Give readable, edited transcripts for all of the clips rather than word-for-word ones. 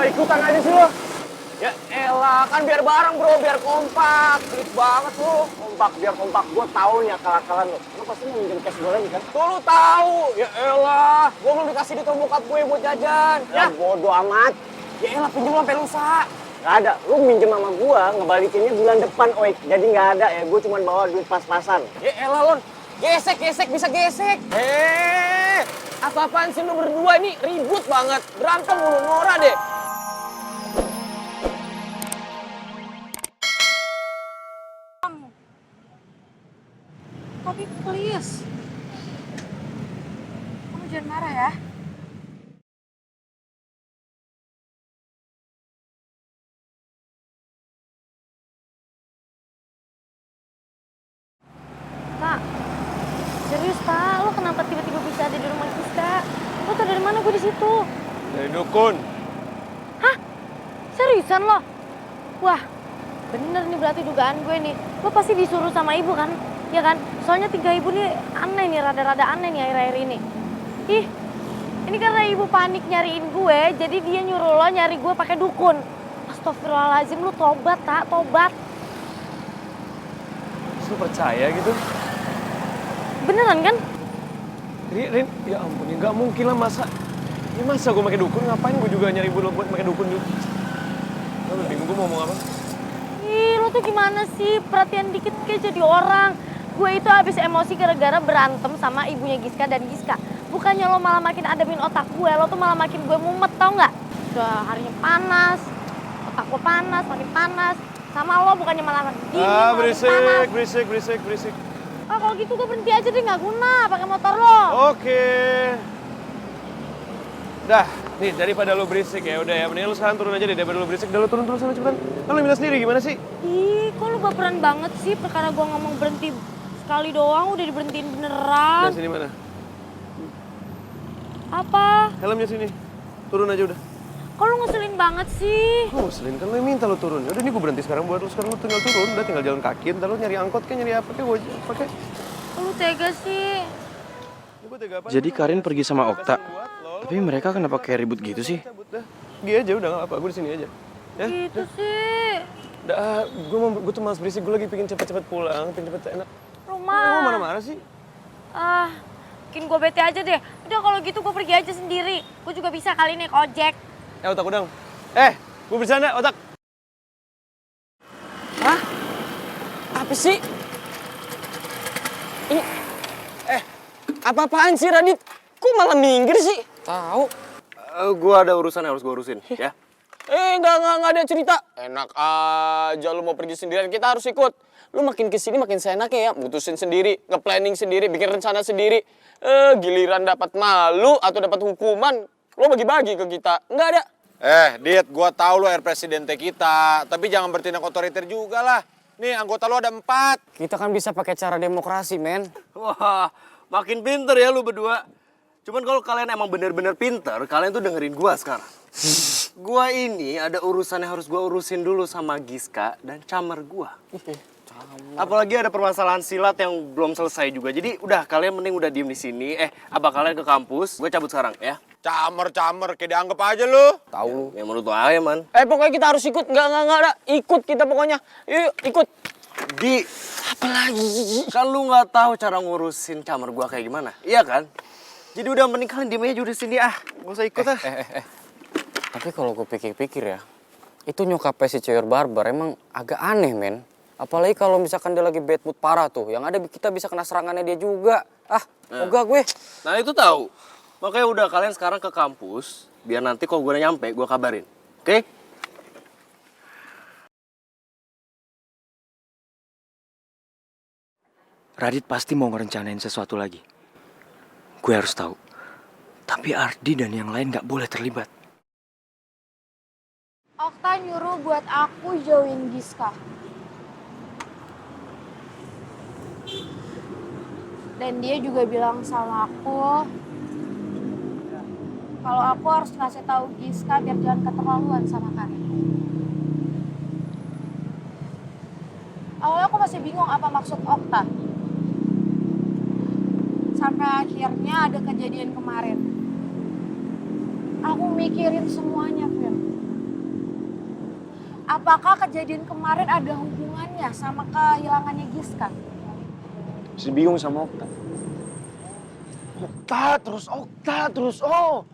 ikutan aja sih lo. Ya elah, kan biar bareng bro, biar kompak. Pelit banget lo. Kompak, biar kompak. Gue tau nih akal-akalan lo. Lo pasti mau minjem cash gue lagi kan? Tuh lo tau. Ya elah, gue belum dikasih duit sama bokap gue buat jajan. Ya bodo amat. Ya elah, pinjem sampai lusa. Gak ada, lu minjem sama gue, ngebalikinnya bulan depan, Oik. Jadi gak ada ya, gue cuma bawa duit pas-pasan. Ya elah, Lon. Gesek, bisa gesek. Apa-apaan sih lu berdua ini ribut banget. Berantem mulu, Nora deh. Tapi please, kamu jangan marah ya. Tak, serius tak, lo kenapa tiba-tiba bisa ada di rumah Giska? Lo tau dari mana gue di situ? Dari dukun. Hah? Seriusan lo? Wah, bener nih berarti dugaan gue nih. Lo pasti disuruh sama ibu kan? Ya kan? Soalnya 3 ibu nih aneh nih, rada-rada aneh nih akhir-akhir ini. Ih, ini karena ibu panik nyariin gue, jadi dia nyuruh lo nyari gue pakai dukun. Astagfirullahaladzim, lu tobat tak? Tobat. Lu percaya gitu? Beneran kan? Rin, ya ampun, ya nggak mungkin lah masa. Ya masa gue pakai dukun, ngapain gue juga nyari ibu lo buat pakai dukun juga? Lo bingung gue mau ngomong apa? Ih, lo tuh gimana sih? Perhatian dikit kayak jadi orang. Gue itu habis emosi gara-gara berantem sama ibunya Giska dan Giska. Bukannya lo malah makin ademin otak gue, lo tuh malah makin gue mumet, tau nggak? Udah harinya panas, otak gue panas, makin panas. Sama lo bukannya malah dingin, malah panas. Berisik. Ah, kalau gitu gue berhenti aja deh, nggak guna pakai motor lo. Oke. Dah, nih daripada lo berisik ya, udah ya. Mendingan lo sekarang turun aja deh, daripada lo berisik. Udah lo turun sana cepetan. Kan lo minta sendiri, gimana sih? Ih, kok lo baperan banget sih? Perkara gue ngomong berhenti sekali doang udah diberhentiin beneran. Nah, sini mana? Apa? Helmnya sini. Turun aja udah. Kok lo ngeselin banget sih? Oh, Selin, kan lo yang minta lo turun. Udah nih gue berhenti sekarang buat lo. Sekarang lo tinggal turun. Udah tinggal jalan kaki. Ntar lo nyari angkot kayak nyari apa kayak gue pakai. Kok lo tega sih? Jadi Karin pergi sama Okta. Tapi mereka kenapa kayak ribut gitu sih? Pergi aja udah nggak apa. Gue di sini aja. Ya? Gitu sih. Udah, gue tuh malas berisik. Gue lagi pengen cepet-cepet pulang, pengen cepet enak. Rumah. Lo marah-marah sih? Ah, bikin gue bete aja deh. Udah kalau gitu gue pergi aja sendiri. Gue juga bisa kali naik ojek. Otak udang. Gue bercanda, otak. Hah? Apa sih? Ini, apa-apaan sih Radit? Kok malah minggir sih? Tahu. Gua ada urusan yang harus gua urusin, ya. Nggak ada cerita. Enak aja lu mau pergi sendirian, kita harus ikut. Lu makin kesini makin seenak ya, mutusin sendiri, nge-planning sendiri, bikin rencana sendiri. Giliran dapat malu atau dapat hukuman, lu bagi-bagi ke kita. Nggak ada. Dit, gua tahu lo air presidente kita, tapi jangan bertindak otoriter juga lah. Nih, anggota lo ada 4. Kita kan bisa pakai cara demokrasi, men. Wah, makin pinter ya lu berdua. Cuman kalau kalian emang bener-bener pinter, kalian tuh dengerin gua sekarang. Gua ini ada urusan yang harus gua urusin dulu sama Giska dan Camer gua. Apalagi ada permasalahan silat yang belum selesai juga. Jadi udah, kalian mending udah diem di sini. Apa kalian ke kampus? Gue cabut sekarang ya. Camer, kayak dianggap aja lu. Tahu. Ya menurut lo aja, man. Pokoknya kita harus ikut. Nggak ada. Ikut kita pokoknya. Yuk, ikut. Di apalagi kan lu nggak tahu cara ngurusin Camer gua kayak gimana, iya kan? Jadi udah mending kalian diem aja udah sini gak usah ikut Tapi kalau gue pikir-pikir ya, itu nyokapnya si Cewek Barbar emang agak aneh, men. Apalagi kalau misalkan dia lagi bad mood parah tuh, yang ada kita bisa kena serangannya dia juga. Ogah gue. Nah itu tahu. Makanya udah kalian sekarang ke kampus, biar nanti kalau gue udah nyampe gue kabarin, oke? Radit pasti mau ngerencanain sesuatu lagi. Gue harus tahu. Tapi Ardi dan yang lain gak boleh terlibat. Okta nyuruh buat aku jauhin Giska. Dan dia juga bilang sama aku kalau aku harus kasih tahu Giska biar jangan keterlaluan sama Karin. Awalnya aku masih bingung apa maksud Okta. Sampai akhirnya ada kejadian kemarin. Aku mikirin semuanya, Phil. apakah kejadian kemarin ada hubungannya sama kehilangannya Giska? Masih bingung sama Okta. Okta terus, oh.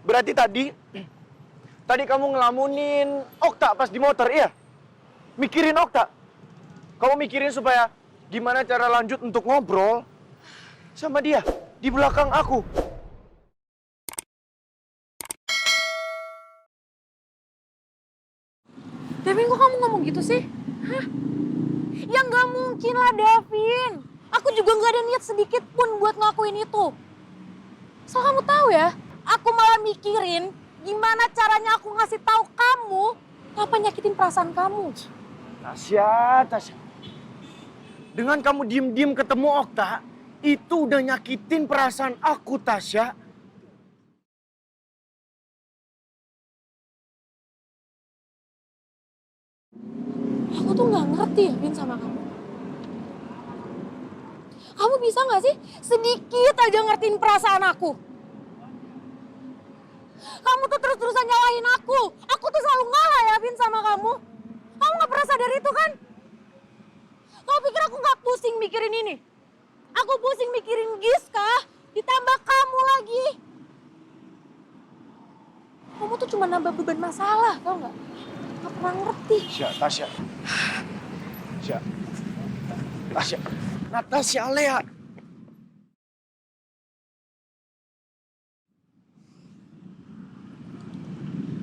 Berarti tadi kamu ngelamunin Okta pas di motor, iya? Mikirin Okta. Kamu mikirin supaya gimana cara lanjut untuk ngobrol sama dia di belakang aku. Davin, kok kamu ngomong gitu sih? Hah? Ya nggak mungkin lah, Davin. Aku juga nggak ada niat sedikit pun buat ngelakuin itu. Soal kamu tahu ya, aku malah mikirin gimana caranya aku ngasih tahu kamu apa nyakitin perasaan kamu. Tasya. Dengan kamu diem-diem ketemu Okta, itu udah nyakitin perasaan aku, Tasya. Aku tuh nggak ngerti ya, Vin, sama kamu. Kamu bisa nggak sih sedikit aja ngertiin perasaan aku? Kamu tuh terus-terusan nyalahin aku. Aku tuh selalu ngalah ya, Vin, sama kamu. Kamu nggak pernah sadar itu kan? Kamu pikir aku nggak pusing mikirin ini? Aku pusing mikirin Giska, ditambah kamu lagi. Kamu tuh cuma nambah beban masalah, tau nggak? Nggak pernah ngerti. Tasya. Natasya, Lea.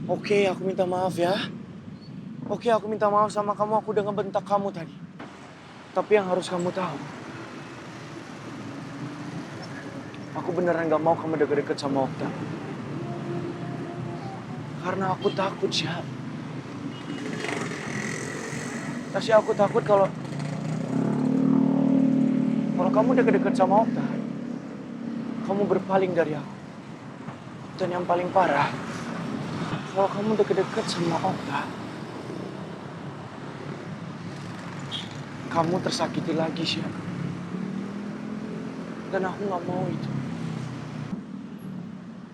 Oke, aku minta maaf ya. Oke, aku minta maaf sama kamu. Aku udah ngebentak kamu tadi. Tapi yang harus kamu tahu, aku beneran gak mau kamu deket-deket sama Okta. Karena aku takut, Syah. Tasya, aku takut kalau kamu deket-deket sama Okta, kamu berpaling dari aku. Dan yang paling parah, kalau kamu deket-deket sama Okta, kamu tersakiti lagi, Syah. Dan aku gak mau itu.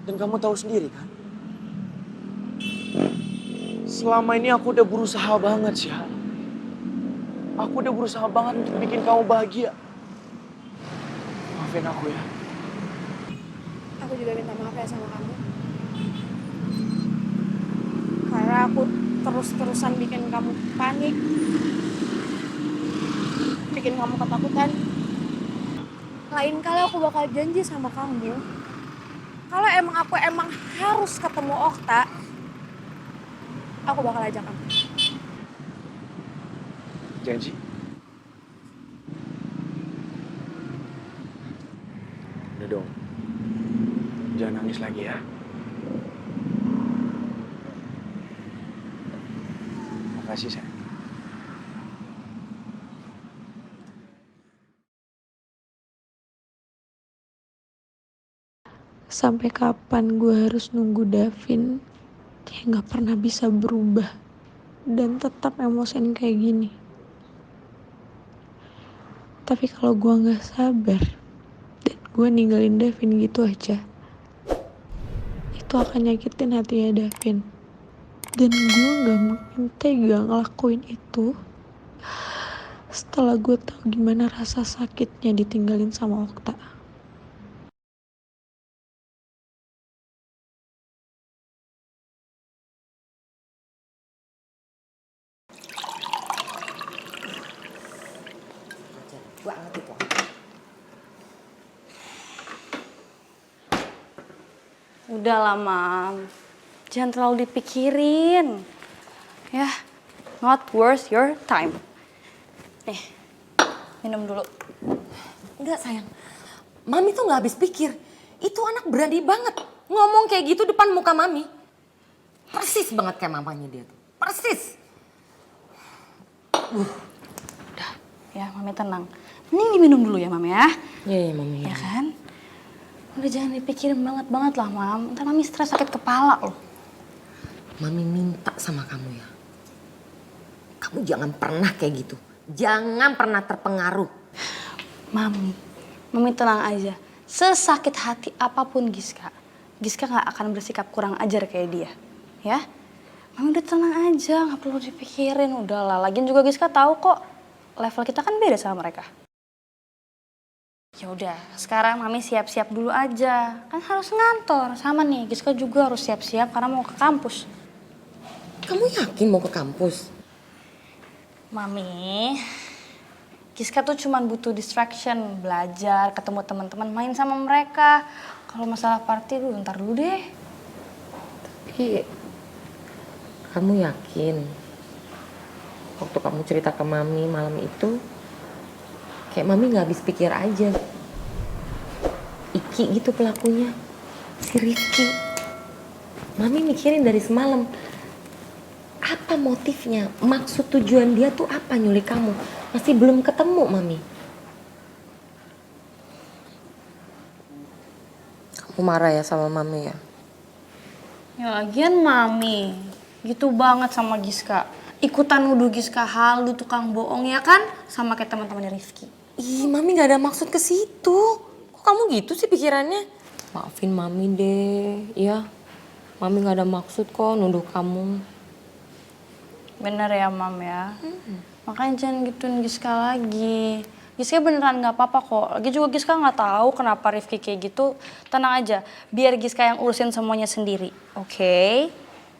Dan kamu tahu sendiri kan? Selama ini aku udah berusaha banget, Syah. Aku udah berusaha banget untuk bikin kamu bahagia. Maafin aku ya. Aku juga minta maaf ya sama kamu. Karena aku terus-terusan bikin kamu panik. Bikin kamu ketakutan. Lain kali aku bakal janji sama kamu. Kalau aku emang harus ketemu Okta, aku bakal ajak kamu. Janji. Udah dong. Jangan nangis lagi ya. Makasih, sayang. Sampai kapan gue harus nunggu Davin yang gak pernah bisa berubah dan tetap emosian kayak gini. Tapi kalau gue gak sabar dan gue ninggalin Davin gitu aja, itu akan nyakitin hatinya Davin. Dan gue gak mungkin tega ngelakuin itu setelah gue tahu gimana rasa sakitnya ditinggalin sama Okta. Udah lah, Mam. Jangan terlalu dipikirin. Ya, not worth your time. Nih, minum dulu. Enggak sayang, Mami tuh gak habis pikir. Itu anak berani banget ngomong kayak gitu depan muka Mami. Persis banget kayak mamanya dia tuh, persis. Udah, ya Mami tenang. Mending diminum dulu ya, Mam ya. Iya, Mami. Ya kan? Udah jangan dipikirin banget lah, Mam. Ntar Mami stres sakit kepala loh. Mami minta sama kamu ya. Kamu jangan pernah kayak gitu. Jangan pernah terpengaruh. Mami tenang aja. Sesakit hati apapun Giska gak akan bersikap kurang ajar kayak dia. Ya? Mami udah tenang aja, nggak perlu dipikirin. Udahlah, lagian juga Giska tahu kok level kita kan beda sama mereka. Ya udah, sekarang Mami siap-siap dulu aja. Kan harus ngantor. Sama nih, Giska juga harus siap-siap karena mau ke kampus. Kamu yakin mau ke kampus? Mami, Giska tuh cuma butuh distraction, belajar, ketemu teman-teman, main sama mereka. Kalau masalah party dulu, ntar dulu deh. Tapi kamu yakin waktu kamu cerita ke Mami malam itu kayak Mami nggak habis pikir aja. Iki gitu pelakunya, si Rifki. Mami mikirin dari semalam apa motifnya, maksud tujuan dia tuh apa nyulik kamu. Masih belum ketemu Mami. Kamu marah ya sama Mami ya? Ya lagian Mami, gitu banget sama Giska. Ikutan nuduh Giska halu, tukang bohong ya kan? Sama kayak teman-temannya Rifki. Ih, Mami gak ada maksud ke situ. Kok kamu gitu sih pikirannya? Maafin Mami deh, ya. Mami gak ada maksud kok nuduh kamu. Bener ya Mam ya? Makanya jangan gituin Giska lagi. Giska beneran gak apa-apa kok. Lagi juga Giska gak tahu kenapa Rifki kayak gitu. Tenang aja, biar Giska yang urusin semuanya sendiri. Oke?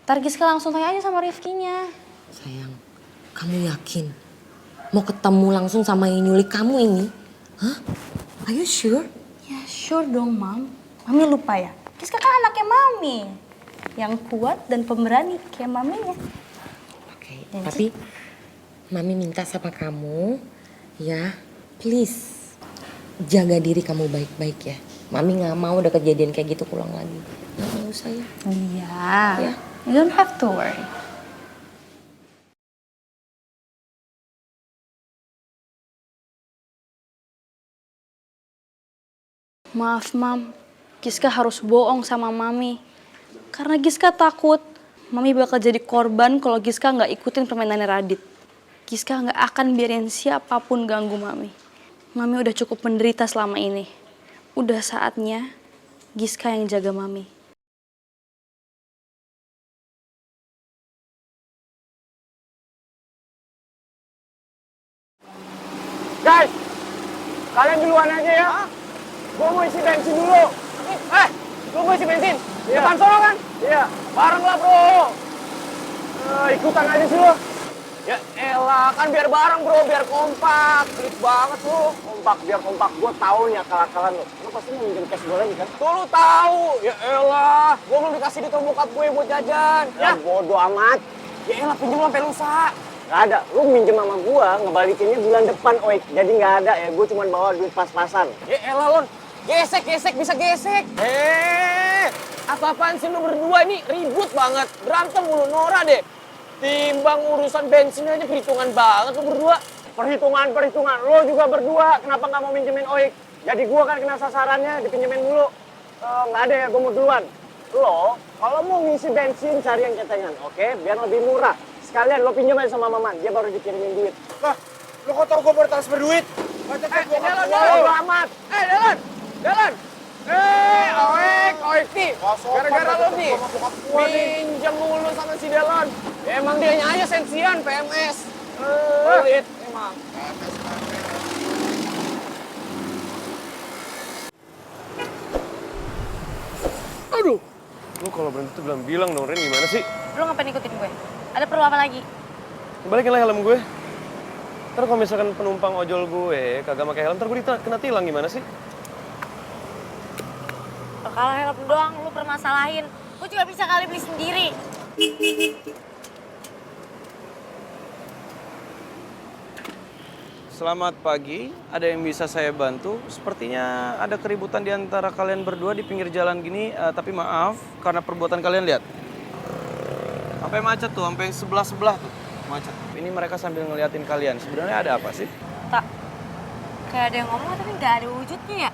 Ntar Giska langsung tanya aja sama Rifkinya. Sayang, kamu yakin mau ketemu langsung sama yang nyulik kamu ini? Hah? Are you sure? Ya sure dong Mam. Mami lupa ya? Giska kan anaknya Mami. Yang kuat dan pemberani kayak Maminya. Oke, tapi Mami minta sama kamu, ya, please jaga diri kamu baik-baik ya. Mami nggak mau ada kejadian kayak gitu ulang lagi. Nggak mau sayang. Iya. Ya. You don't have to worry. Maaf, Mam. Giska harus bohong sama Mami. Karena Giska takut Mami bakal jadi korban kalau Giska nggak ikutin permainannya Radit. Giska nggak akan biarin siapapun ganggu Mami. Mami udah cukup menderita selama ini. Udah saatnya Giska yang jaga Mami. Guys, kalian duluan aja ya. Gue mau isi bensin dulu. Lu mau isi bensin? Iya. Depan sono kan? Iya. Bareng lah bro. Ikutan aja sih lu. Ya elah, kan biar bareng bro, biar kompak. Pelit banget lu. Kompak, biar kompak. Gue tahu nih akal-akalan lu. Lu pasti mau minjem cash gue lagi kan? Tuh lu tahu. Ya elah, gue belum dikasih duit sama bokap gue buat jajan. Ya bodo amat. Ya elah, pinjem lu sampai lusa. Gak ada, lu minjem sama gua, ngebalikinnya bulan depan, Oik. Jadi gak ada ya, gua cuma bawa duit pas-pasan. Ya elah, Lon. Gesek, bisa gesek. Apa-apaan sih lu berdua ini? Ribut banget. Berantem mulu, Nora deh. Timbang urusan bensin aja perhitungan banget lu berdua. Perhitungan. Lu juga berdua, kenapa gak mau minjemin Oik? Jadi gua kan kena sasarannya, dipinjemin mulu. Gak ada ya, gua mau duluan. Lo, kalau mau ngisi bensin, cari yang ketengan, oke? Biar lebih murah. Sekalian lo pinjam aja sama Maman, dia baru dikirimin duit. Lah, lo kok tau gue baru transfer duit? Jalan amat. Jalan. Oik. Gara-gara lo nih, pinjam mulu sama si Delon. Ya, emang dianya aja sensian, PMS. Pelit, emang. Aduh, lo kalau berhenti tuh bilang dong, Ren, gimana sih? Lu ngapain ikutin gue? Ada perlu apa lagi? Balikin lah helm gue. Ntar kalau misalkan penumpang ojol gue kagak pakai helm, ntar gue kena tilang gimana sih? Kalau helm doang lu permasalahin. Gue juga bisa kali beli sendiri. Selamat pagi, ada yang bisa saya bantu? Sepertinya ada keributan di antara kalian berdua di pinggir jalan gini, tapi maaf karena perbuatan kalian lihat. Sampai macet tuh, sampai sebelah-sebelah tuh macet. Ini mereka sambil ngeliatin kalian, sebenarnya ada apa sih? Tak, kayak ada yang ngomong tapi nggak ada wujudnya ya.